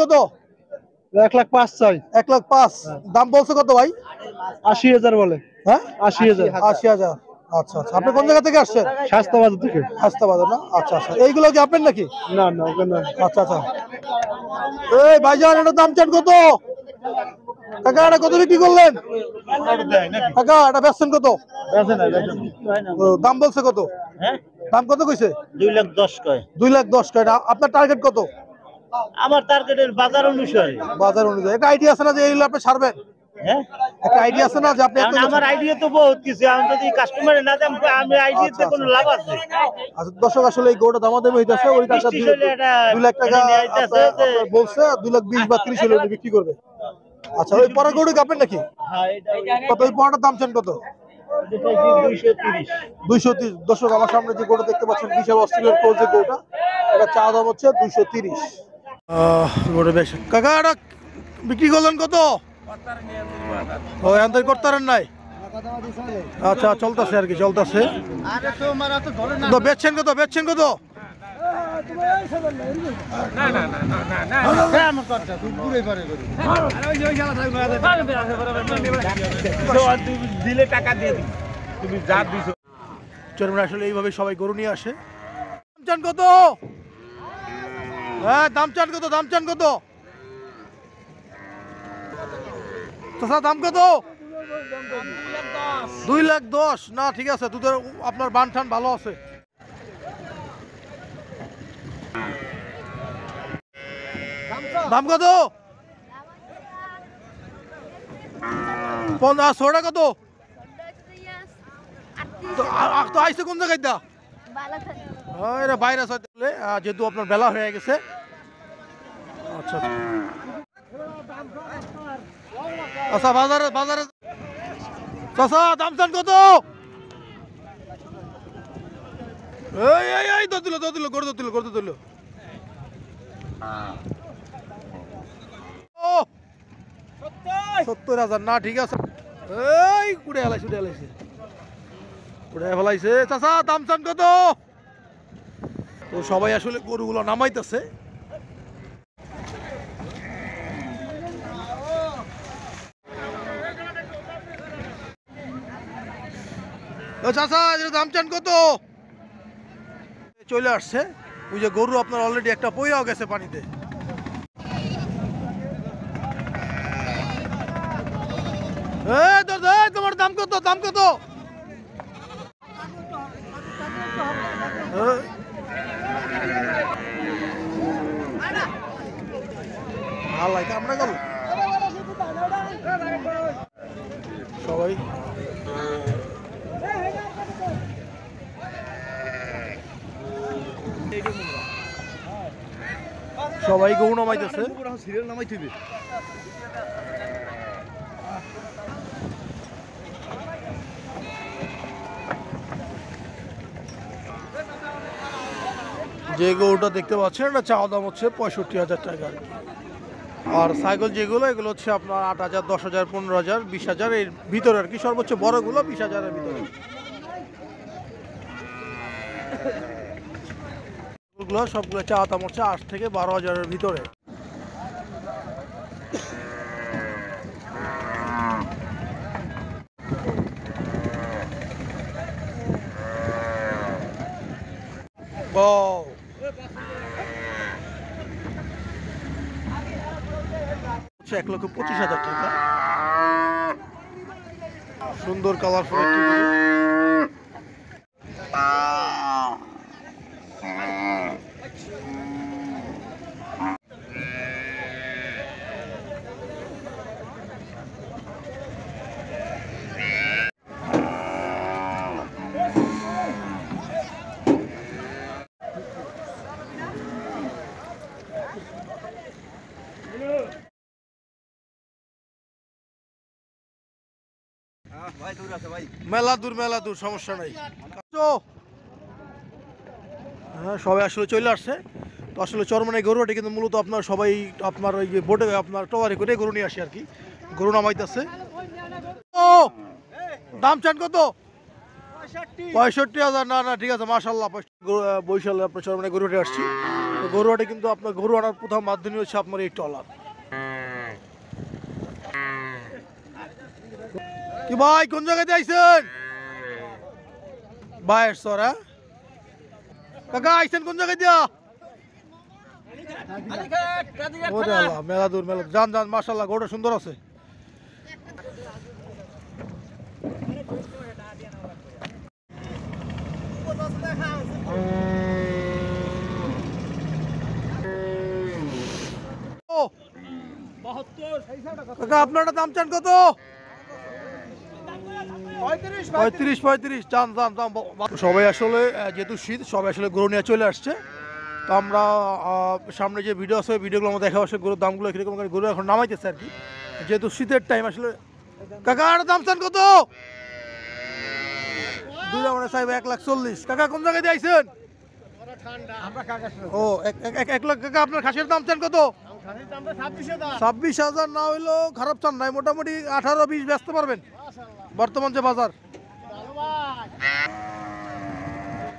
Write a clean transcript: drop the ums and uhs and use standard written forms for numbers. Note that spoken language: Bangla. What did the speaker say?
কত? 1,05,000 চাই। 1,05,000 দাম বলছে কত ভাই? 80,000 বলে। হ্যাঁ 80,000। 80,000। আচ্ছা আচ্ছা। আপনি কোন জায়গা থেকে আসছেন? শাস্তাবাজার থেকে। শাস্তাবাজার না? আচ্ছা আচ্ছা। এইগুলো কি আপনার নাকি? না না ওকে না। আচ্ছা আচ্ছা। এই ভাইজান এটার দাম চান কত? কাকা এটা কত বিক্রি করলেন? কাকা এটা বেচছেন কত? দাম বলছে কত? হ্যাঁ দাম কত কইছে? 2,10,000 কয়। 2,10,000 কয়। আপনার টার্গেট কত? আমার টার্গেটের বাজার অনুসারে। বাজার অনুযায়ী একটা আইডিয়া আছে না যে এইগুলো আপনি ছাড়বেন? হ্যাঁ একটা আইডিয়া আছে না যে আপনি আমার আইডিয়া তো বহুত কিছু। আমি যদি কাস্টমারে না দাম আমি আইডিয়াতে কোনো লাভ আছে? আচ্ছা দর্শক আসলে এই গরুটা দামাদামি হইতাছে ওই টাকা 2 লাখ টাকা বলছে 2,20,000 বা 30 হলে বিক্রি করবে। আচ্ছা ওই পরের গরু কি আপনার নাকি? কত ওই পরেরটার দাম চান কত? 230। দর্শক আমার সামনে যে গরু দেখতে পাচ্ছেন বিশাল অস্ট্রেলিয়ার ক্রস যে গরুটা এটা চা দাম হচ্ছে 230। গরু বেশ কাকা এটা বিক্রি করলেন কত? ও এন্টার করতারেন নাই? আচ্ছা চলতেছে আর কি চলতেছে। তো বেচছেন কত? বেচছেন কত? দিলে টাকা দিয়ে দিই তুমি যা দিছো। চরমরা আসলে এইভাবে সবাই গরু নিয়ে আসে। দাম চান কত? হ্যাঁ দাম চান কত? দাম চান কত? দাম কত? 2,10,000 না ঠিক আছে দুধের আপনার বান ঠান ভালো আছে। দাম কত? 15 কত? তো আইসে কোন জায়গায় দা? বাইরে যেহেতু আপনার বেলা হয়ে গেছে। আচ্ছা আচ্ছা বাজারে বাজারে চাচা দাম চান কত? এই দিল গড় দিল 70,000 না ঠিক আছে। এই কুড়ে ফেলাইছে চাচা দাম চান কত? তো সবাই আসলে গরুগুলো নামাইতেছে। চাচা দাম চান কত? চলে আসছে ওই যে গরু আপনার অলরেডি একটা পইরাও গেছে পানিতে। তোমার দাম কত? দাম কত? আমরা গেল সবাই সবাই গরু নামাইতেছে। যে গরুটা দেখতে পাচ্ছেন এটা চাওয়া দাম হচ্ছে 65,000 টাকা। আর সাইকেল যেগুলো এগুলো হচ্ছে আপনার 8,000, 10,000, 15,000, 20,000 এর ভিতরে আর কি। সর্বোচ্চ বড়গুলো 20,000-এর ভিতরে। সবগুলো চাওয়া দাম হচ্ছে 8 থেকে 12,000-এর ভিতরে। হচ্ছে 1,25,000 টাকা। সুন্দর কালারফুল একটি মেলা দূর সমস্যা নাই। হ্যাঁ, সবাই আসলে চলে আসছে। তো আসলে চরমনাই গরুহাটে কিন্তু মূলত আপনার সবাই আপনার ওই যে বোটে আপনার টওয়ারে করে গরু নিয়ে আসে আর কি, গরু নামাইতেছে। ও দাম চান কত? 65,000। না না ঠিক আছে, মাশাল্লাহ। বৈশালে আপনার চরমনাই গরুহাটে আসছি। তো গরুহাটে কিন্তু আপনার গরু আনার প্রথম মাধ্যমে হচ্ছে আপনার এই ট্রলার। কি ভাই কোন জায়গাতে আইছেন? বাইর সর। হ্যাঁ কাকা আইছেন কোন জায়গায় দিয়া? ওরে আল্লাহ, মেলা দূর মেলা। যান যান, মাশাআল্লাহ গরুটা সুন্দর আছে। ও কাকা আপনারটা দাম চান কত? 35 চান দাম দাম। সবাই আসলে যেহেতু শীত, সবাই আসলে গরু নিয়ে চলে আসছে। তো আমরা সামনে যে ভিডিও আছে ভিডিওগুলো আমরা দেখা আসলে গরুর দামগুলো কীরকম গরু এখন নামাইতেছে আর কি, যেহেতু শীতের টাইম আসলে। কাকা আর দাম চান কত? দুইটা মানে সাহেব 1,40,000। কাকা কোন জায়গায় দিয়ে আইছেন? ও 1 লাখ। কাকা আপনার খাসির দাম চান কত? 26,000। না হইলেও খারাপ চান নাই, মোটামুটি 18-20 বেচতে পারবেন বর্তমান যে বাজার।